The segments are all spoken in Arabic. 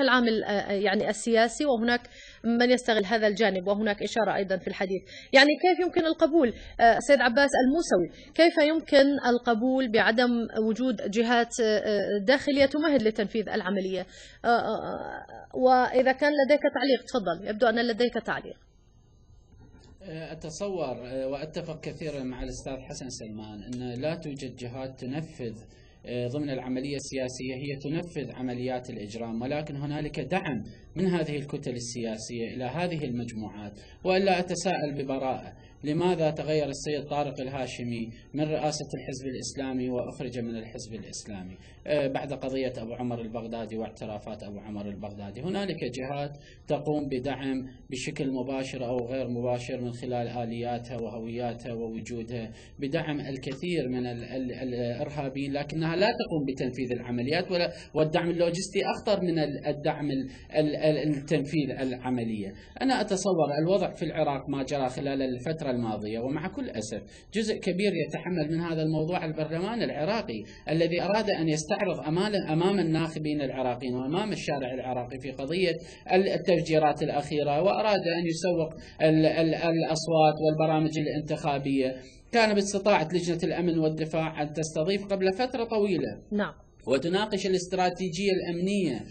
العامل يعني السياسي، وهناك من يستغل هذا الجانب، وهناك إشارة أيضا في الحديث. يعني كيف يمكن القبول سيد عباس الموسوي، كيف يمكن القبول بعدم وجود جهات داخلية تمهد لتنفيذ العملية؟ وإذا كان لديك تعليق تفضل، يبدو أن لديك تعليق. أتصور وأتفق كثيرا مع الأستاذ حسن سلمان أن لا توجد جهات تنفذ ضمن العملية السياسية، هي تنفذ عمليات الإجرام، ولكن هنالك دعم من هذه الكتل السياسية إلى هذه المجموعات. وإلا أتساءل ببراءة، لماذا تغير السيد طارق الهاشمي من رئاسة الحزب الإسلامي وأخرج من الحزب الإسلامي بعد قضية أبو عمر البغدادي واعترافات أبو عمر البغدادي؟ هنالك جهات تقوم بدعم بشكل مباشر أو غير مباشر من خلال آلياتها وهوياتها ووجودها بدعم الكثير من الإرهابيين، لكنها لا تقوم بتنفيذ العمليات، والدعم اللوجستي أخطر من الدعم التنفيذ العملية. أنا أتصور الوضع في العراق ما جرى خلال الفترة الماضية، ومع كل أسف جزء كبير يتحمل من هذا الموضوع البرلمان العراقي الذي أراد أن يستعرض أمام الناخبين العراقيين وأمام الشارع العراقي في قضية التفجيرات الأخيرة، وأراد أن يسوق الأصوات والبرامج الانتخابية. كان باستطاعة لجنة الأمن والدفاع أن تستضيف قبل فترة طويلة نعم وتناقش الاستراتيجية الأمنية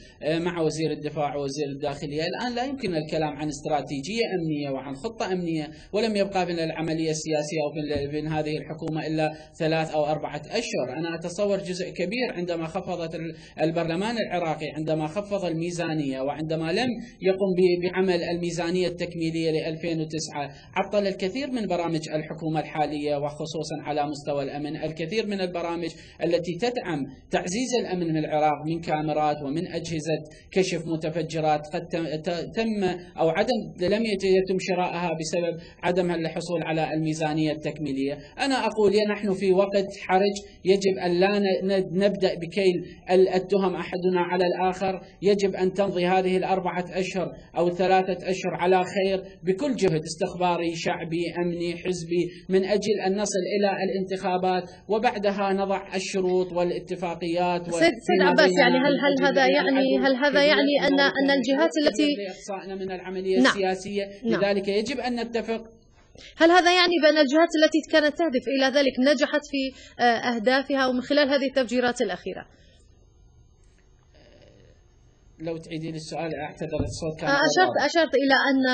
مع وزير الدفاع ووزير الداخلية. الآن لا يمكن الكلام عن استراتيجية أمنية وعن خطة أمنية، ولم يبقى من العملية السياسية أو من هذه الحكومة إلا 3 أو 4 أشهر. أنا أتصور جزء كبير عندما خفضت البرلمان العراقي، عندما خفض الميزانية وعندما لم يقم بعمل الميزانية التكميلية ل 2009، عطل الكثير من برامج الحكومة الحالية، وخصوصا على مستوى الأمن الكثير من البرامج التي تدعم تعزيز الأمن من العراق، من كاميرات ومن أجهزة كشف متفجرات قد تم أو لم يتم شرائها بسبب عدم الحصول على الميزانية التكميلية. أنا أقول نحن في وقت حرج، يجب أن لا نبدأ بكيل التهم أحدنا على الآخر، يجب أن تمضي هذه 4 أشهر أو 3 أشهر على خير بكل جهد استخباري شعبي أمني حزبي من أجل أن نصل إلى الانتخابات، وبعدها نضع الشروط والاتفاقيات. سيد عباس، يعني هل هذا يعني أن الجهات التي إقصائنا من العملية السياسية، لذلك يجب أن نتفق. هل هذا يعني بأن الجهات التي كانت تهدف إلى ذلك نجحت في أهدافها ومن خلال هذه التفجيرات الأخيرة؟ لو تعيدي لي السؤال أعتذر، الصوت كان أشرت إلى أن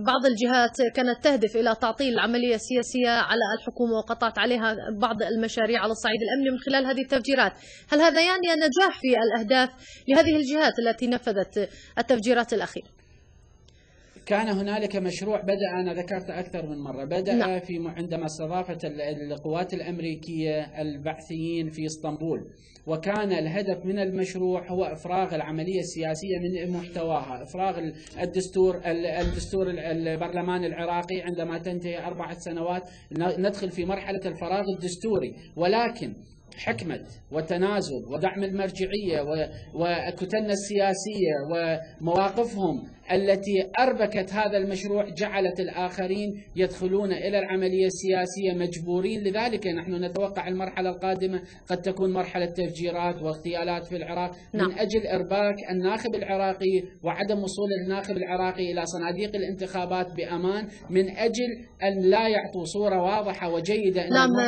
بعض الجهات كانت تهدف إلى تعطيل العملية السياسية على الحكومة وقطعت عليها بعض المشاريع على الصعيد الأمني من خلال هذه التفجيرات. هل هذا يعني النجاح في الأهداف لهذه الجهات التي نفذت التفجيرات الأخيرة؟ كان هنالك مشروع بدأ، أنا ذكرت أكثر من مرة، بدأ عندما استضافت القوات الأمريكية البعثيين في اسطنبول، وكان الهدف من المشروع هو إفراغ العملية السياسية من محتواها، إفراغ الدستور البرلمان العراقي. عندما تنتهي 4 سنوات ندخل في مرحلة الفراغ الدستوري، ولكن حكمة وتنازل ودعم المرجعية وكتلنا السياسية ومواقفهم التي أربكت هذا المشروع جعلت الآخرين يدخلون إلى العملية السياسية مجبورين. لذلك نحن نتوقع المرحلة القادمة قد تكون مرحلة تفجيرات واغتيالات في العراق من أجل إرباك الناخب العراقي وعدم وصول الناخب العراقي إلى صناديق الانتخابات بأمان، من أجل أن لا يعطوا صورة واضحة وجيدة